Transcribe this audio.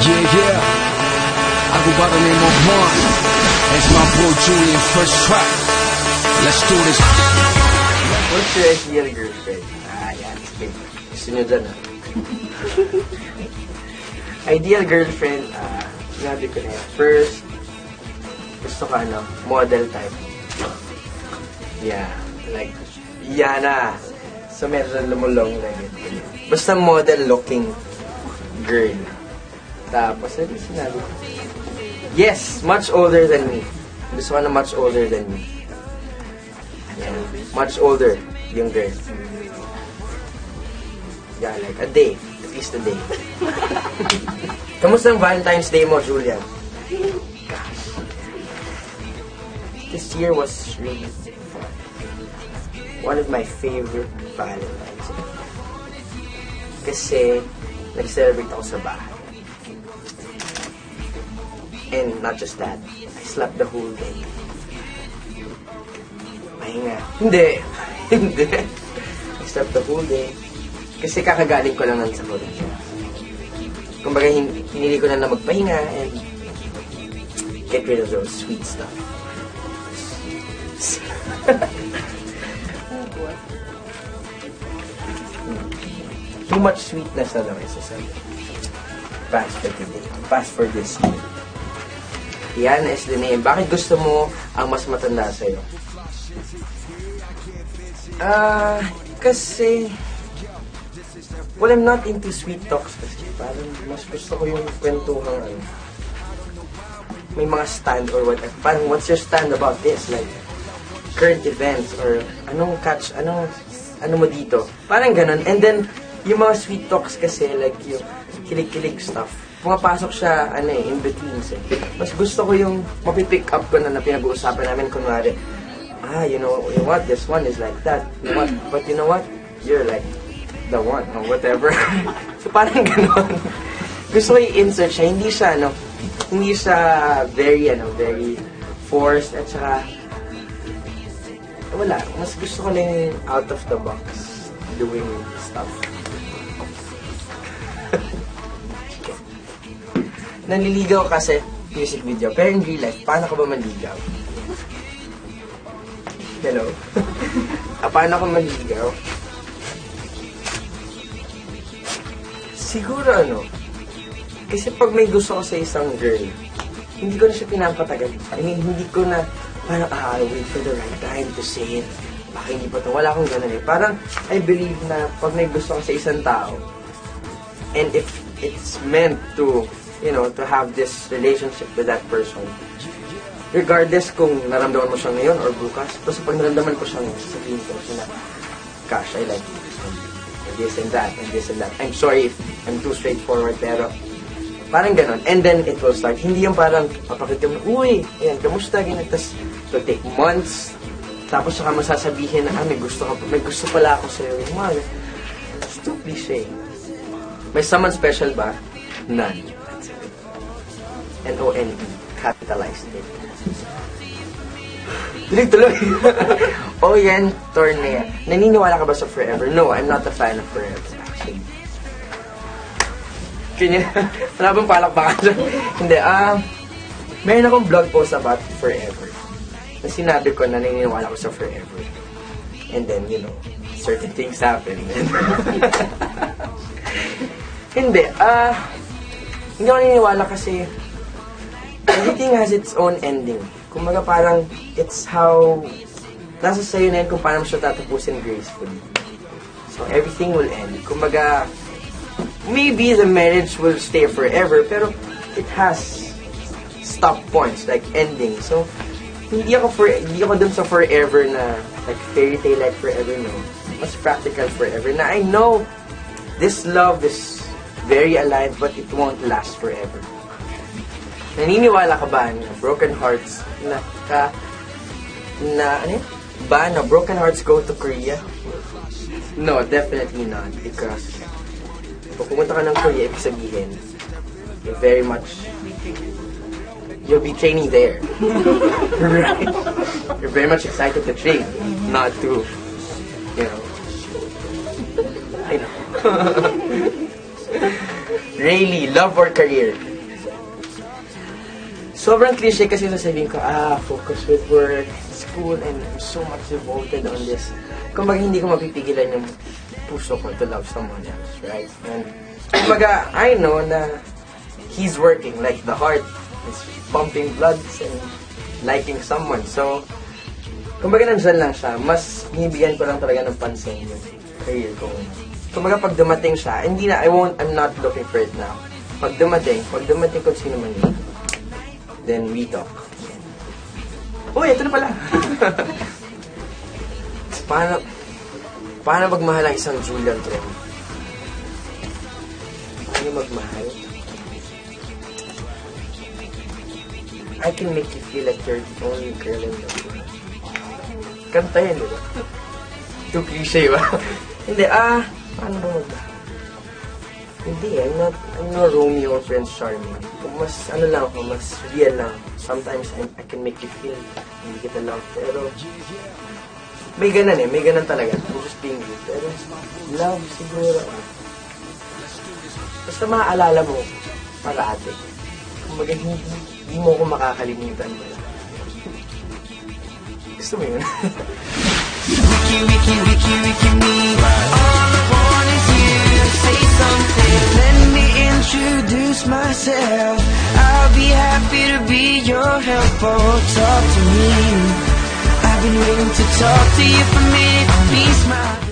Yeah. I go by the name of Juan. That's my boy Julian, first track. Let's do this. What's your ideal girlfriend? Yan. Okay. Gusto nyo dyan, Ideal girlfriend, sinabi ko na yan. First, gusto ka, model type. Yeah. Like, Yana. So, medyo lumulong na yun. Basta model-looking girl. Tapos, ano sinabi ko? Yes! Much older than me. Gusto ko na much older than me. Yeah. Much older yung girl. Yeah, like a day. At least a day. Kamusta ang Valentine's Day mo, Julian? Gosh. This year was really fun. One of my favorite Valentine's Day. Kasi, nag-celebrate ako sa bahay. And not just that, I slept the whole day. Pahinga. Hindi. Hindi. I slept the whole day. Kasi kakagaling ko lang sa college. Kumbaga, hinili ko na magpahinga and get rid of those sweet stuff. Too much sweetness na lang isa. Fast for this year. Yan is the name. Bakit gusto mo ang mas matanda sa'yo? Kasi... Well, I'm not into sweet talks kasi. Parang mas gusto ko yung kwentuhang may mga stand or whatever. Parang, what's your stand about this? Like, current events or ano mo dito? Parang ganun. And then, yung mga sweet talks kasi, like yung kilig-kilig stuff, pumapasok siya, in between. Mas gusto ko yung mapipick up ko na pinag-uusapan namin, kunwari, you know what, this one is like that. You know what? But you know what? You're like the one, or whatever. So parang gano'n. Gusto ko i-insert siya. Hindi siya very forced, at saka, wala. Mas gusto ko lang yung out of the box doing stuff. Nanliligaw kasi music video. Pero in real life, paano ka ba manligaw? Hello? Paano ka manligaw? Siguro kasi pag may gusto ko sa isang girl, hindi ko na siya pinapatagal. I mean, hindi ko na parang, I'll wait for the right time to say it. Baka hindi pa ito. Wala akong ganun eh. Parang, I believe na pag may gusto ko sa isang tao, and if it's meant to, to have this relationship with that person, regardless kung naramdaman mo siya ngayon or bukas, basta pag naramdaman ko siya ngayon, sasabihin ko siya na, gosh, I like you. And this and that, and this and that. I'm sorry if I'm too straightforward, pero parang ganon. And then it will start. Hindi yung parang, papakita mo, uy, ayan, kamusta, ganyan. Tapos, it will take months. Tapos saka masasabihin na, may gusto pala ako sa'yo. It's too cliche. May someone special ba? None. N-O-N-E. Capitalized it. Tuloy-tuloy. Yan, Tornea. Naniniwala ka ba sa forever? No, I'm not a fan of forever, actually. Wala bang palakpakan dyan? Hindi, meron akong blog post about forever. Na sinabi ko na naniniwala ko sa forever. And then, certain things happen. Hindi ako naniniwala kasi everything has its own ending. Kumbaga parang, it's how, nasa sa'yo na yun kung paano mo siya tatapusin gracefully. So, everything will end. Kumbaga, maybe the marriage will stay forever, pero it has stop points, like ending. So, hindi ako dun sa forever na, like fairy tale like forever, no. Mas practical forever. Na I know, this love is very alive, but it won't last forever. Naniniwala ka ba na broken hearts na broken hearts go to Korea? No, definitely not. Because kung pumunta ka ng Korea, ibig sabihin, you'll be training there. Right? You're very much excited to train, not to, I know. Really, love or career? sobrang cliche kasi sasabihin ko, focus with work, school, and I'm so much devoted on this. Kumbaga, hindi ko mapipigilan yung puso ko to love someone else, right? And, kumbaga, I know na he's working, like the heart is pumping blood and liking someone. So, kumbaga, nandyan lang siya. Mas binibigyan ko lang talaga ng pansin yung career ko. Kumbaga, pag dumating siya, I'm not looking for it now. Pag dumating kung sino man yun, then we talk. Uy, ito na pala. Paano magmahal ang isang Julian Tron? Paano magmahal? I can make you feel like you're the only girl in the world. Kanta yan, di ba? Too cliche ba? Hindi, paano ba magmahal? Hindi, I'm not Romeo or Prince Charming. Mas, lang ako, mas real lang. Sometimes, I can make you feel, hindi kita love. Pero, may ganan talaga. I'm just being real. Pero, love, siguro. Basta maaalala mo, parati. Kumbaga, hindi mo ako makakalimutan. Gusto mo yun? Wiki me. All I want is you to say something. Let me introduce myself. I'll be happy to be your helper. Talk to me. I've been waiting to talk to you for a minute. Be smile.